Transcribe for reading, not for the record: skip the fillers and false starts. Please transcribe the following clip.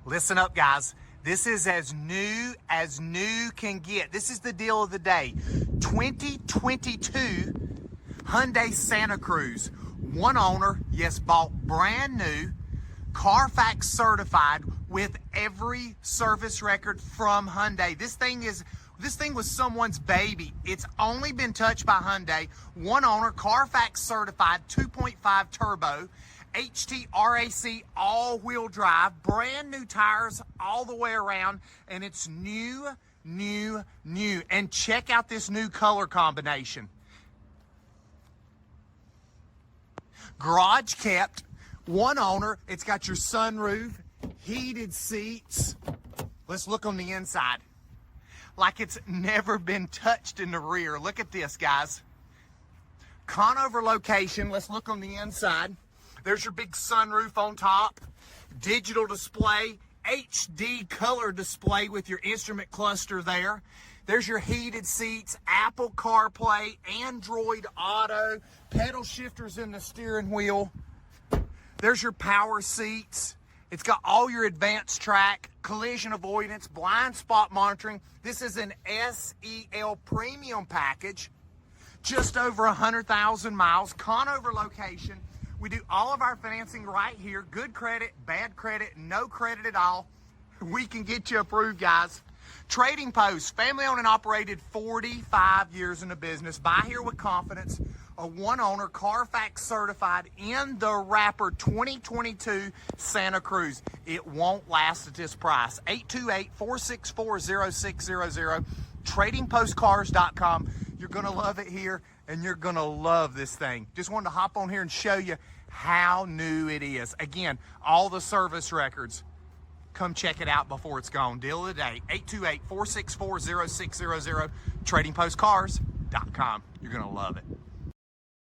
Listen up, guys. This is as new can get. This is the deal of the day. 2022 Hyundai Santa Cruz. One owner, yes, bought brand new, Carfax certified with every service record from Hyundai. This thing was someone's baby. It's only been touched by Hyundai. One owner, Carfax certified, 2.5 turbo, HTRAC all-wheel drive, brand new tires all the way around, and it's new. And check out this new color combination. Garage kept, one owner. It's got your sunroof, heated seats. Let's look on the inside. Like it's never been touched in the rear. Look at this, guys. Conover location. Let's look on the inside. There's your big sunroof on top. Digital display, HD color display with your instrument cluster there. There's your heated seats, Apple CarPlay, Android Auto, pedal shifters in the steering wheel. There's your power seats. It's got all your advanced track, collision avoidance, blind spot monitoring. This is an SEL premium package. Just over 100,000 miles. Conover location. We do all of our financing right here. Good credit, bad credit, no credit at all. We can get you approved, guys. Trading Post, family owned and operated, 45 years in the business. Buy here with confidence. A one owner, Carfax certified in the wrapper 2022 Santa Cruz. It won't last at this price. 828-464-0600. TradingPostCars.com. You're going to love it here, and you're going to love this thing. Just wanted to hop on here and show you how new it is. Again, all the service records. Come check it out before it's gone. Deal of the day, 828-464-0600, TradingPostCars.com. You're going to love it.